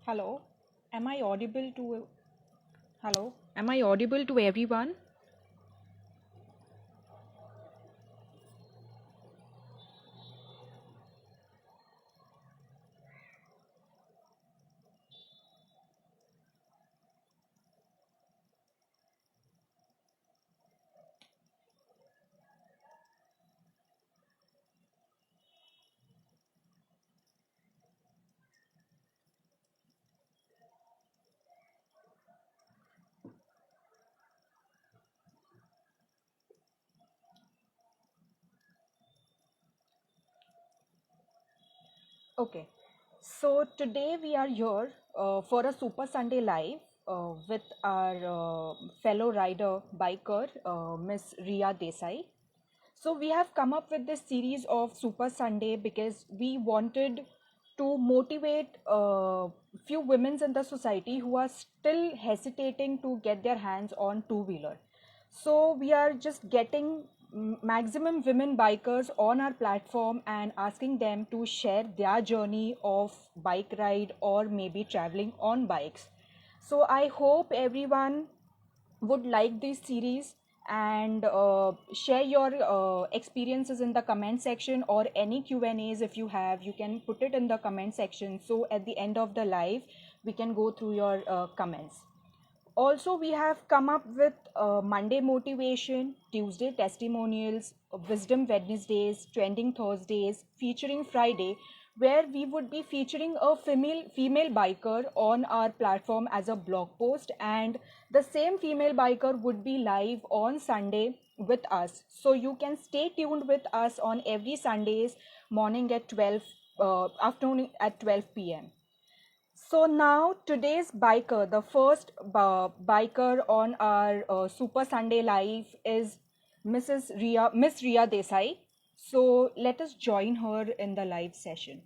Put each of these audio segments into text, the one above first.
Hello, am I audible to Hello? Am I audible to everyone? Okay. So today we are here for a Super Sunday Live with our fellow rider biker, Miss Ria Desai. So we have come up with this series of Super Sunday because we wanted to motivate few women in the society who are still hesitating to get their hands on two-wheeler. So we are just getting maximum women bikers on our platform and asking them to share their journey of bike ride or maybe traveling on bikes. So I hope everyone would like this series and share your experiences in the comment section, or any Q&As if you have, you can put it in the comment section, so at the end of the live we can go through your comments. Also, we have come up with Monday motivation, Tuesday testimonials, wisdom Wednesdays, trending Thursdays, featuring Friday, where we would be featuring a female biker on our platform as a blog post, and the same female biker would be live on Sunday with us. So you can stay tuned with us on every Sundays morning at 12, afternoon at 12 p.m. So now today's biker, the first biker on our Super Sunday Live is Miss Ria Desai. So let us join her in the live session.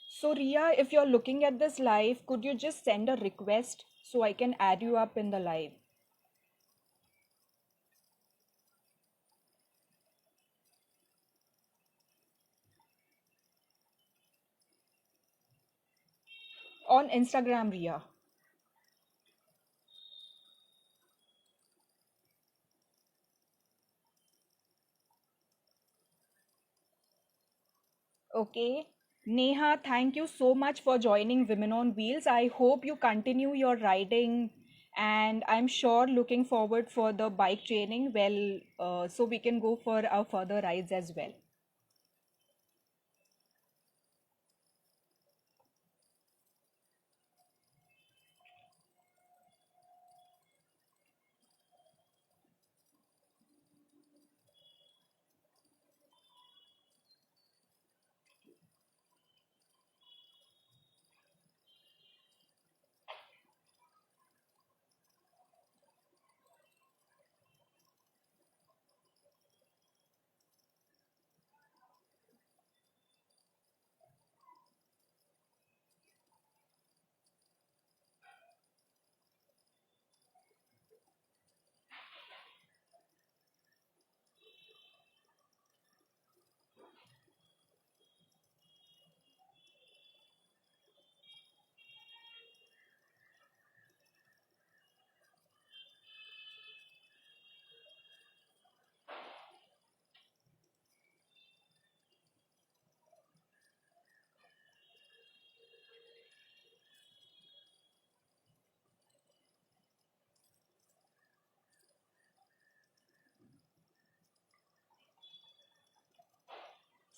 So Ria, if you're looking at this live, could you just send a request so I can add you up in the live? On Instagram, Ria. Okay. Neha, thank you so much for joining Women on Wheels. I hope you continue your riding, and I'm sure looking forward for the bike training, well, so we can go for our further rides as well.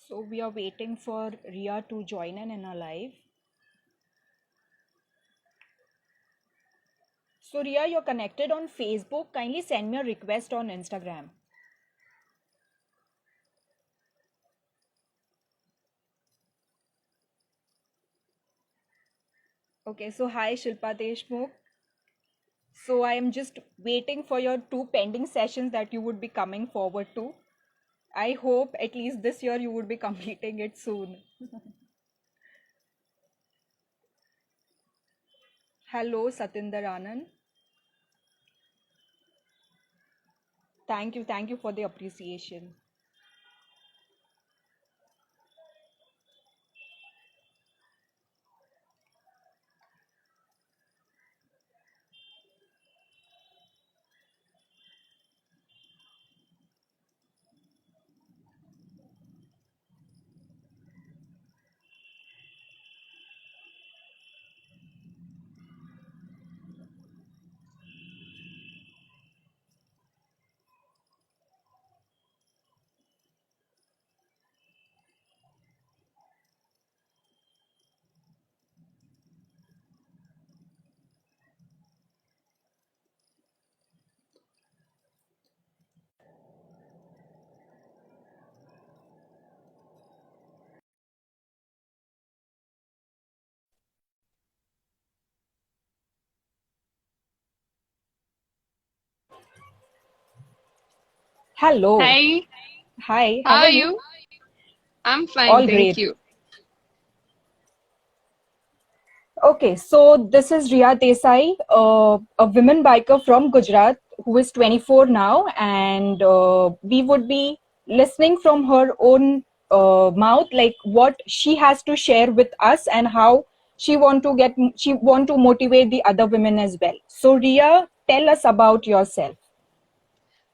So we are waiting for Ria to join in our live. So Ria, you're connected on Facebook. Kindly send me a request on Instagram. Okay, so hi Shilpa Deshmukh. So I am just waiting for your two pending sessions that you would be coming forward to. I hope at least this year you would be completing it soon. Hello, Satinder Anand. Thank you for the appreciation. Hello. Hi, Hi, how how are are you? you? I'm fine, All thank great. you. Okay, so this is Riya Desai, a women biker from Gujarat who is 24 now, and we would be listening from her own mouth, like what she has to share with us and how she want to motivate the other women as well. So, Riya, tell us about yourself.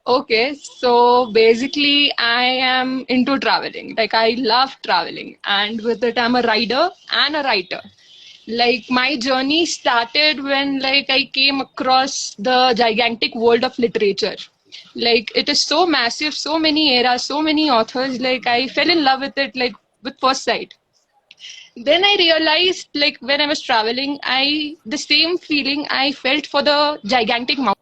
Okay, so basically, I am into traveling. Like, I love traveling, and with it, I'm a rider and a writer. Like, my journey started when, like, I came across the gigantic world of literature. Like, it is so massive, so many eras, so many authors. Like, I fell in love with it, like, with first sight. Then I realized, like, when I was traveling, the same feeling I felt for the gigantic mountain.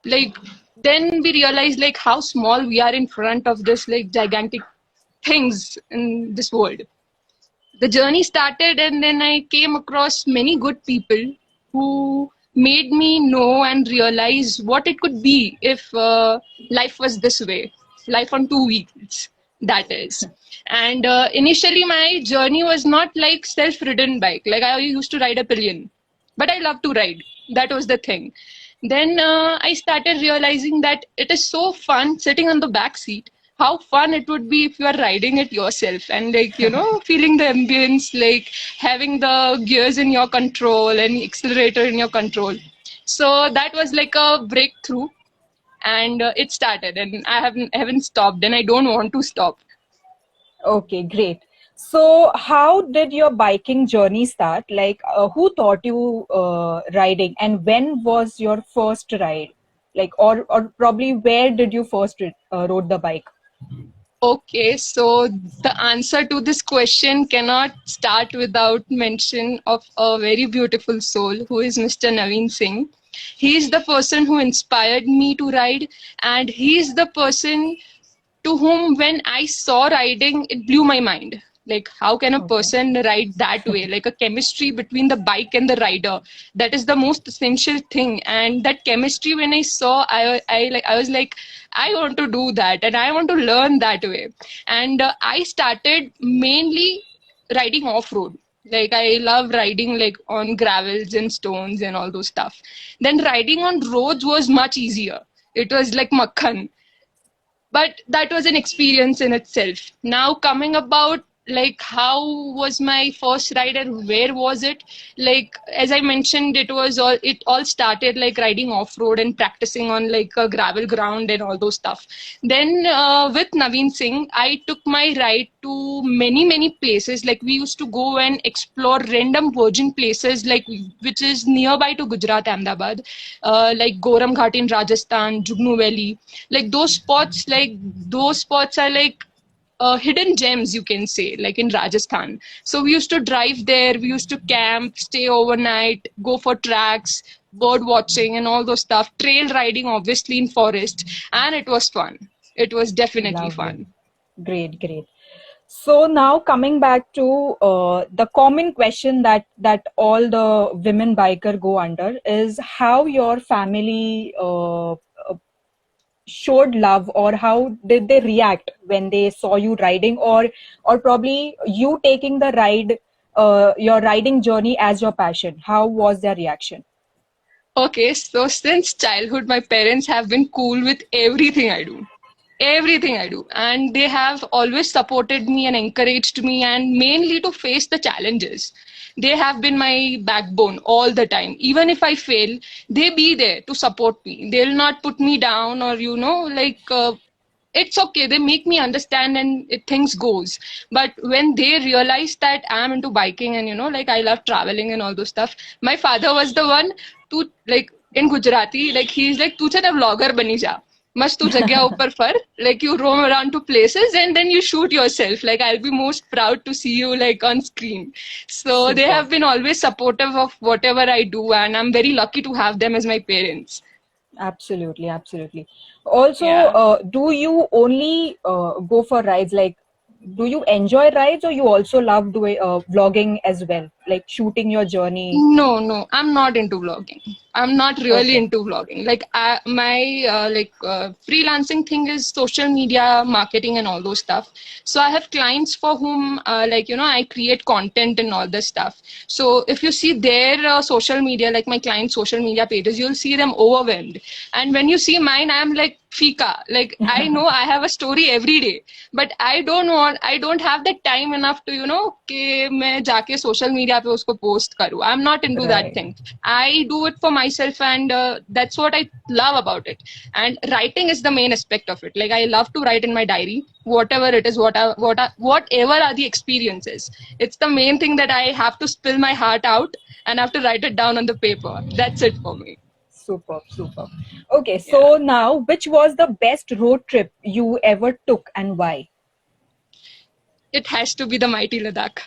Like, then we realized, like, how small we are in front of this, like, gigantic things in this world. The journey started, and then I came across many good people who made me know and realize what it could be if life was this way, life on two wheels, that is. And initially my journey was not like self-ridden bike, like I used to ride a pillion, but I love to ride. That was the thing. Then I started realizing that it is so fun sitting on the back seat. How fun it would be if you are riding it yourself and, like, feeling the ambience, like having the gears in your control and accelerator in your control. So that was like a breakthrough, and it started, and I haven't stopped, and I don't want to stop. Okay, great. So, how did your biking journey start? Like, who taught you riding, and when was your first ride? Like, or probably where did you first rode the bike? Okay, so the answer to this question cannot start without mention of a very beautiful soul who is Mr. Naveen Singh. He is the person who inspired me to ride, and he is the person to whom, when I saw riding, it blew my mind. Like, how can a Okay. person ride that way? Like, a chemistry between the bike and the rider. That is the most essential thing. And that chemistry, when I saw, I was like, I want to do that, and I want to learn that way. And I started mainly riding off road. Like, I love riding like on gravels and stones and all those stuff. Then riding on roads was much easier. It was like makhan, but that was an experience in itself. Now, coming about, like, how was my first ride and where was it? Like, as I mentioned, it all started like riding off road and practicing on like a gravel ground and all those stuff. Then with Naveen Singh, I took my ride to many places. Like, we used to go and explore random virgin places, like, which is nearby to Gujarat, Ahmedabad, like Goram Ghat in Rajasthan, Jugnu Valley. Like, those spots are like hidden gems, you can say, like in Rajasthan. So we used to drive there, we used to camp, stay overnight, go for tracks, bird watching and all those stuff, trail riding obviously in forest, and it was fun. It was definitely Lovely. fun. Great, great. So now coming back to the common question that all the women biker go under is how your family showed love, or how did they react when they saw you riding, or probably you taking the ride, your riding journey as your passion. How was their reaction? Okay, so since childhood, my parents have been cool with everything I do. Everything I do. And they have always supported me and encouraged me, and mainly to face the challenges. They have been my backbone all the time. Even if I fail, they be there to support me. They'll not put me down, or, like, it's okay, they make me understand, and things goes. But when they realize that I'm into biking and, like, I love traveling and all those stuff, my father was the one to, like, in Gujarati, like, he's like, tu chana vlogger bani ja, mast tu jagya upar far, like, you roam around to places and then you shoot yourself, like, I'll be most proud to see you, like, on screen. So they Super. have been always supportive of whatever I do, and I'm very lucky to have them as my parents. Absolutely, absolutely. Also, Yeah. do you only go for rides? Like, do you enjoy rides, or you also love doing vlogging as well, like shooting your journey? No, no, I'm not into vlogging. I'm not really Okay. into vlogging. Like my freelancing thing is social media marketing and all those stuff. So I have clients for whom I create content and all this stuff. So if you see their social media, like my client social media pages, you'll see them overwhelmed. And when you see mine, I'm like fika. Like I know I have a story every day, but I don't have the time enough to कि मैं जाके social media पे उसको post करूँ. I'm not into that Right. thing. I do it for myself, and that's what I love about it. And writing is the main aspect of it. Like I love to write in my diary, whatever it is, whatever are the experiences. It's the main thing that I have to spill my heart out and I have to write it down on the paper. That's it for me. Superb, superb. Okay, Yeah. so now, which was the best road trip you ever took and why? It has to be the mighty Ladakh.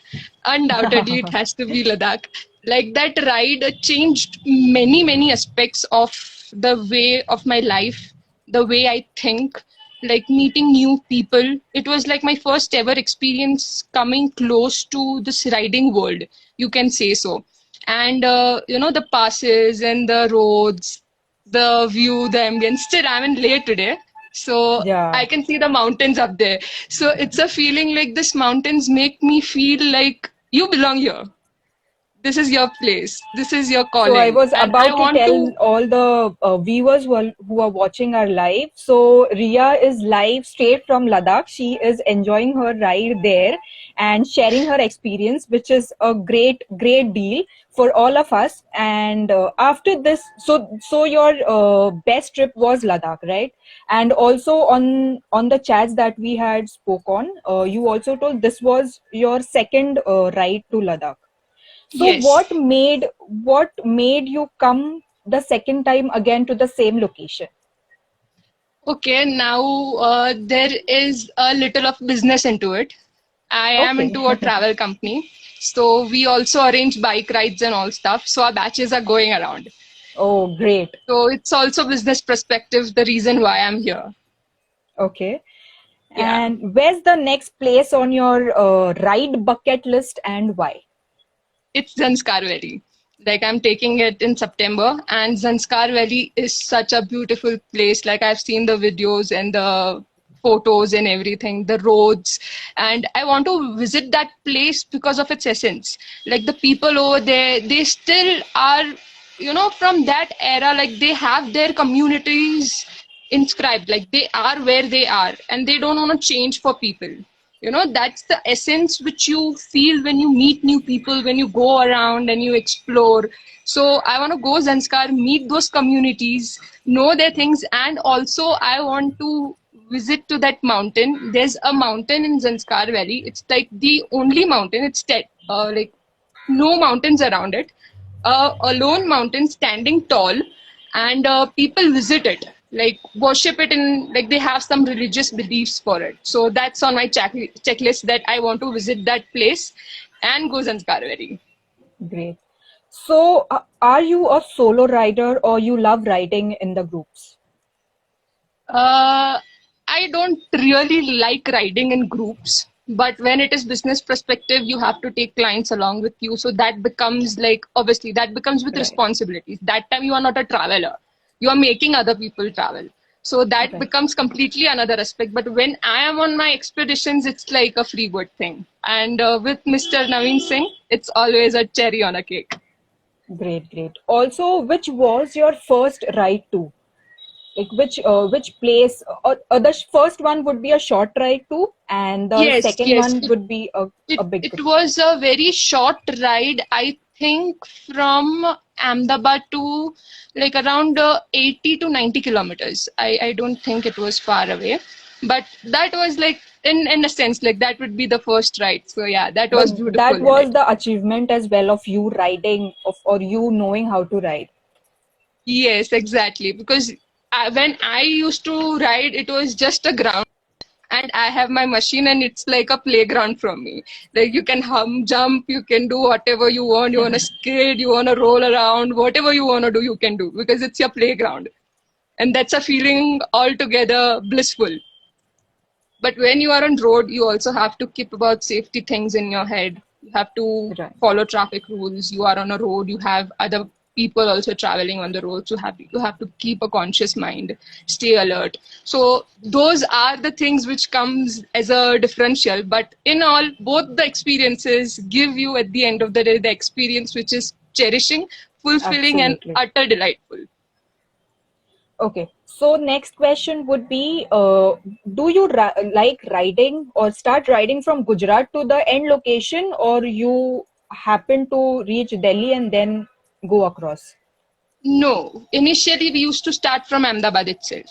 Undoubtedly, it has to be Ladakh. Like that ride changed many, many aspects of the way of my life, the way I think, like meeting new people. It was like my first ever experience coming close to this riding world, you can say so. And, the passes and the roads, the view, the ambience. Still, I'm in Leh today. So Yeah. I can see the mountains up there. So it's a feeling like this mountains make me feel like you belong here. This is your place. This is your So I calling. was And I about to want tell to, all the viewers who are watching our live. So Ria is live straight from Ladakh. She is enjoying her ride there and sharing her experience, which is a great, great deal for all of us. And after this, so your best trip was Ladakh, right? And also on the chats that we had spoke on, you also told this was your second ride to Ladakh. So yes. what made you come the second time again to the same location? Okay, now there is a little of business into it. I am Okay. into a travel company. So we also arrange bike rides and all stuff. So our batches are going around. Oh, great. So it's also business perspective, the reason why I'm here. Okay. Yeah. And where's the next place on your ride bucket list and why? It's Zanskar Valley. Like I'm taking it in September, and Zanskar Valley is such a beautiful place. Like I've seen the videos and the photos and everything, the roads, and I want to visit that place because of its essence. Like the people over there, they still are, from that era. Like they have their communities inscribed. Like they are where they are, and they don't want to change for people. That's the essence which you feel when you meet new people, when you go around and you explore. So I want to go Zanskar, meet those communities, know their things, and also I want to visit to that mountain. There's a mountain in Zanskar Valley. It's like the only mountain. It's dead, like no mountains around it, a lone mountain standing tall, and people visit it, like worship it, and like they have some religious beliefs for it. So that's on my checklist, that I want to visit that place and go Zanskar Valley. Great. So are you a solo rider or you love riding in the groups? Uh, I don't really like riding in groups, but when it is business perspective, you have to take clients along with you. So that becomes like, obviously, that becomes with Right. responsibilities. That time you are not a traveler, you are making other people travel. So that Right. becomes completely another aspect. But when I am on my expeditions, it's like a freebird thing. And with Mr. Naveen Singh, it's always a cherry on a cake. Great, great. Also, which was your first ride to? Like which place? The first one would be a short ride to, and the Yes, second yes. one would be a big It group. was a very short ride, I think, from Ahmedabad to like around 80 to 90 kilometers. I don't think it was far away, but that was like, in a sense, like that would be the first ride. So yeah, that was But beautiful that in was it. the achievement as well of you riding of or you knowing how to ride. Yes, exactly. Because when I used to ride, it was just a ground, and I have my machine, and it's like a playground for me. Like you can jump, you can do whatever you want. You want to skate, you want to roll around, whatever you want to do, you can do, because it's your playground, and that's a feeling altogether blissful. But when you are on road, you also have to keep about safety things in your head. You have to Right. follow traffic rules. You are on a road. You have other people also traveling on the road. So you have to keep a conscious mind, stay alert. So those are the things which comes as a differential. But in all, both the experiences give you at the end of the day the experience which is cherishing, fulfilling, and Absolutely. utter delightful. Okay. So next question would be, do you like riding or start riding from Gujarat to the end location, or you happen to reach Delhi and then go across? No, initially we used to start from Ahmedabad itself.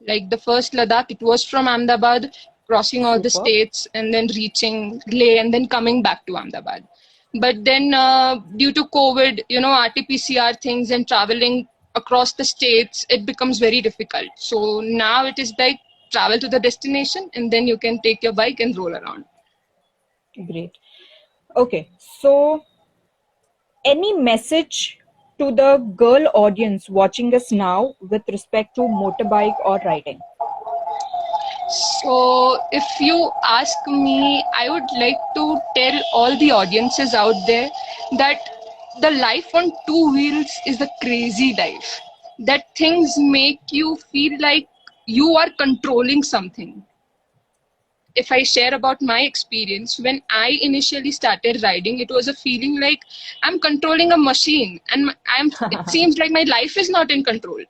Like the first Ladakh, it was from Ahmedabad, crossing all the Super. states and then reaching Leh and then coming back to Ahmedabad. But then, due to COVID, RT-PCR things and traveling across the states, it becomes very difficult. So now it is like travel to the destination and then you can take your bike and roll around. Great. Okay. So any message to the girl audience watching us now with respect to motorbike or riding? So, if you ask me, I would like to tell all the audiences out there that the life on two wheels is a crazy life. That things make you feel like you are controlling something. If I share about my experience, when I initially started riding, it was a feeling like I'm controlling a machine, and it seems like my life is not in control.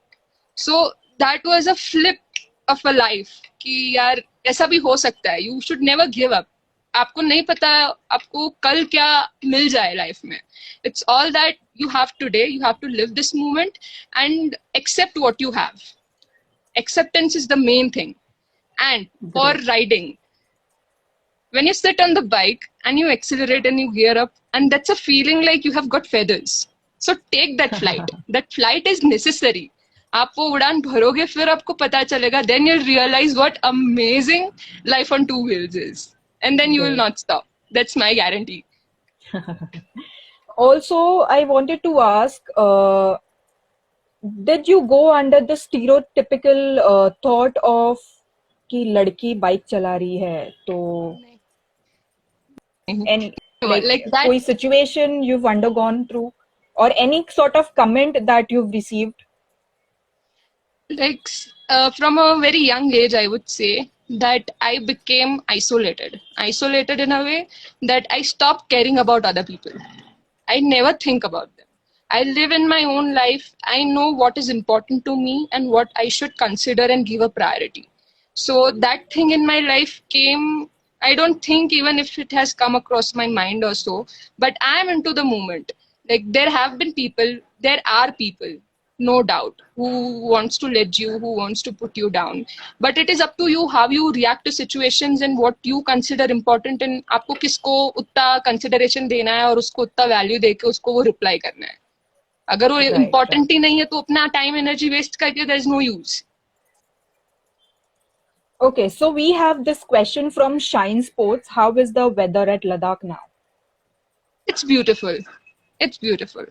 So that was a flip of a life कि यार ऐसा भी हो सकता है. You should never give up. आपको नहीं पता आपको कल क्या मिल जाए लाइफ में. It's all that you have today. You have to live this moment and accept what you have. Acceptance is the main thing. And for Great. riding, when you sit on the bike and you accelerate and you gear up, and that's a feeling like you have got feathers. So take that flight. That flight is necessary. आप वो उड़ान भरोगे फिर आपको पता चलेगा. Then you'll realize what amazing life on two wheels is, and then you will Great. not stop. That's my guarantee. Also, I wanted to ask, did you go under the stereotypical thought of कि लड़की bike चला रही है तो any like Like that. कोई situation you've undergone through or any sort of comment that you've received? Like from a very young age, I would say that I became isolated in a way that I stopped caring about other people. I never think about them. I live in my own life. I know what is important to me and what I should consider and give a priority. So that thing in my life came, I don't think even if it has come across my mind or so, but I am into the moment. Like there are people, no doubt, who wants to lead you, who wants to put you down. But it is up to you how you react to situations and what you consider important, and आपको किसको उतना consideration देना है और उसको उतना value देके उसको वो reply करना है. अगर वो Right, important right. ही नहीं है तो अपना time energy waste करके there is no use. Okay, so we have this question from Shine Sports. How is the weather at Ladakh now? It's beautiful. It's beautiful.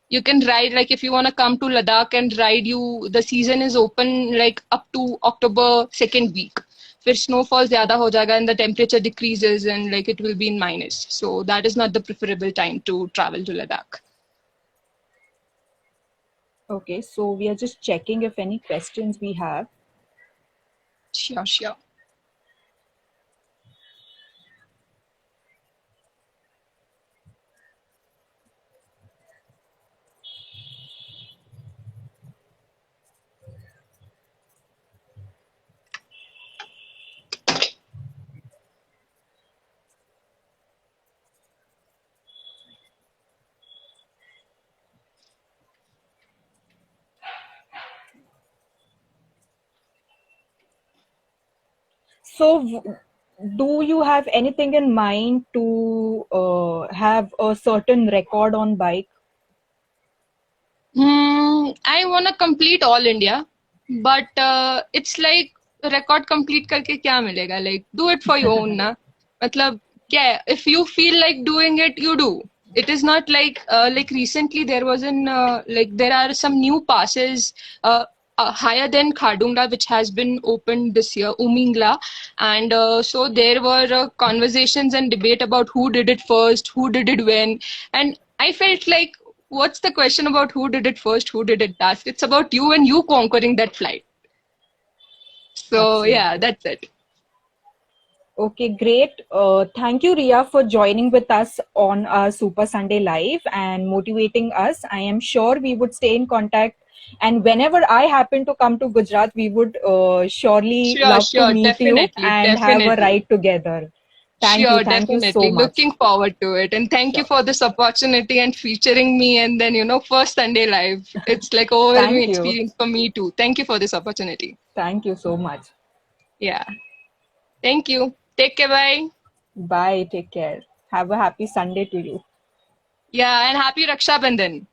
You can ride, like if you want to come to Ladakh and ride, the season is open like up to October second week. फिर snowfall ज़्यादा हो जाएगा and the temperature decreases and like it will be in minus. So that is not the preferable time to travel to Ladakh. Okay, so we are just checking if any questions we have. Sure, sure. So, do you have anything in mind to have a certain record on bike? I want to complete all India, but it's like record complete करके क्या मिलेगा? Like do it for your own ना. मतलब क्या है? If you feel like doing it, you do. It is not like recently there was like there are some new passes. higher than Khardungla, which has been opened this year, Umingla. And so there were conversations and debate about who did it first, who did it when. And I felt like, what's the question about who did it first, who did it last? It's about you and you conquering that flight. So yeah, Absolutely. that's it. Okay, great. Thank you, Ria, for joining with us on our Super Sunday Live and motivating us. I am sure we would stay in contact. And whenever I happen to come to Gujarat, we would surely Sure, love to sure, meet you definitely, and have a definitely. ride together. Thank you. Sure, Thank you so definitely. much. Looking forward to it. And thank you Sure. for this opportunity and featuring me. And then, first Sunday live. It's like overwhelming Thank you. experience for me too. Thank you for this opportunity. Thank you so much. Yeah. Thank you. Take care. Bye. Bye. Take care. Have a happy Sunday to you. Yeah. And happy Raksha Bandhan.